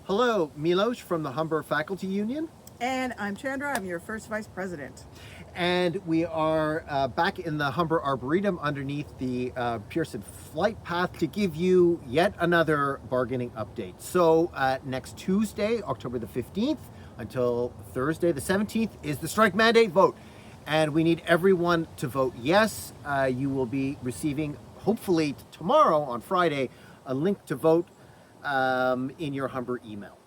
Hello, Milos from the Humber Faculty Union. And I'm Chandra, I'm your first vice president. And we are back in the Humber Arboretum underneath the Pearson flight path to give you yet another bargaining update. So next Tuesday, October the 15th, until Thursday the 17th is the strike mandate vote. And we need everyone to vote yes. You will be receiving, hopefully tomorrow on Friday, a link to vote in your Humber email.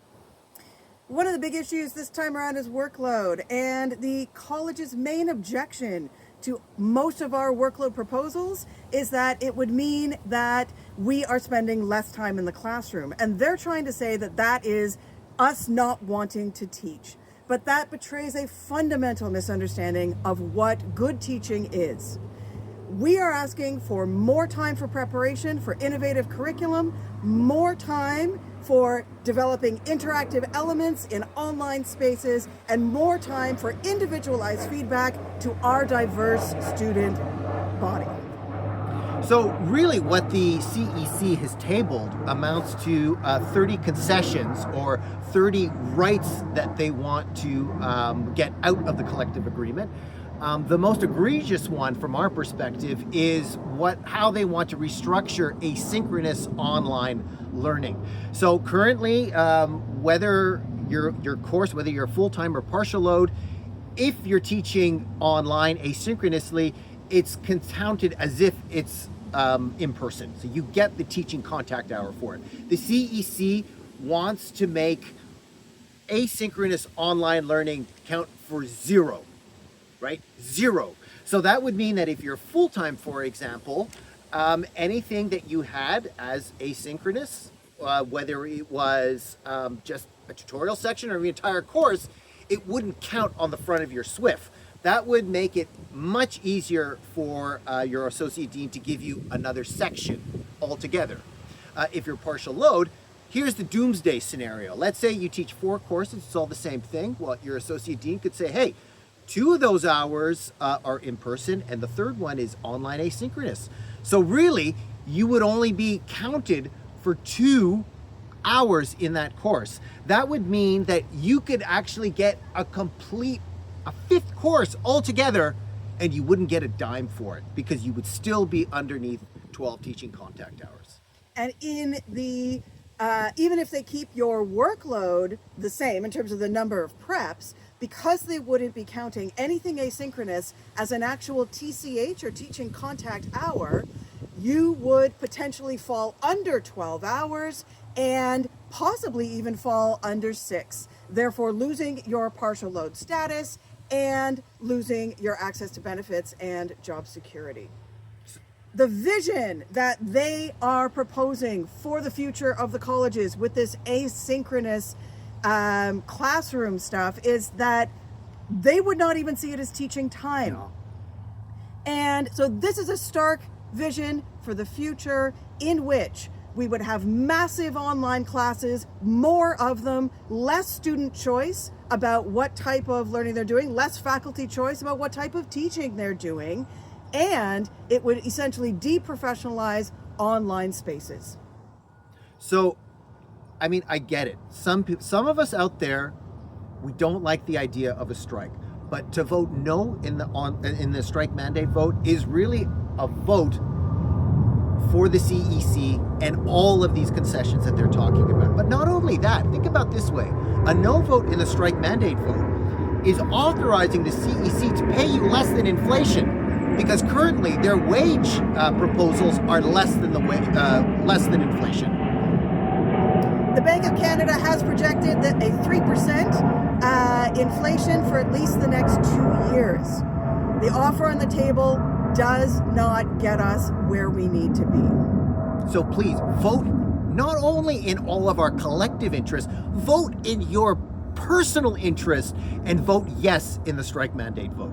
One of the big issues this time around is workload, and the college's main objection to most of our workload proposals is that it would mean that we are spending less time in the classroom. And they're trying to say that that is us not wanting to teach. But that betrays a fundamental misunderstanding of what good teaching is. We are asking for more time for preparation, for innovative curriculum, more time for developing interactive elements in online spaces, and more time for individualized feedback to our diverse student body. So really what the CEC has tabled amounts to 30 concessions or 30 rights that they want to get out of the collective agreement. The most egregious one from our perspective is how they want to restructure asynchronous online learning. So currently, whether your course, whether you're full-time or partial load, if you're teaching online asynchronously, it's counted as if it's in person. So you get the teaching contact hour for it. The CEC wants to make asynchronous online learning count for zero. Right? Zero. So that would mean that if you're full-time, for example, anything that you had as asynchronous, whether it was just a tutorial section or the entire course, it wouldn't count on the front of your SWIFT. That would make it much easier for your associate dean to give you another section altogether. If you're partial load, here's the doomsday scenario. Let's say you teach 4 courses, it's all the same thing. Well, your associate dean could say, hey, 2 of those hours are in person and the third one is online asynchronous. So really, you would only be counted for 2 hours in that course. That would mean that you could actually get a 5th course altogether and you wouldn't get a dime for it because you would still be underneath 12 teaching contact hours. And in the even if they keep your workload the same in terms of the number of preps, because they wouldn't be counting anything asynchronous as an actual TCH or teaching contact hour, you would potentially fall under 12 hours and possibly even fall under 6, therefore losing your partial load status and losing your access to benefits and job security. The vision that they are proposing for the future of the colleges with this asynchronous classroom stuff is that they would not even see it as teaching time. No. And so this is a stark vision for the future in which we would have massive online classes, more of them, less student choice about what type of learning they're doing, less faculty choice about what type of teaching they're doing, and it would essentially deprofessionalize online spaces. So I mean, I get it. Some of us out there, we don't like the idea of a strike. But to vote no in the strike mandate vote is really a vote for the CEC and all of these concessions that they're talking about. But not only that, think about this way. A no vote in the strike mandate vote is authorizing the CEC to pay you less than inflation, because currently their wage proposals are less than inflation. The Bank of Canada has projected that a 3% inflation for at least the next 2 years. The offer on the table does not get us where we need to be. So please vote not only in all of our collective interest, vote in your personal interest and vote yes in the strike mandate vote.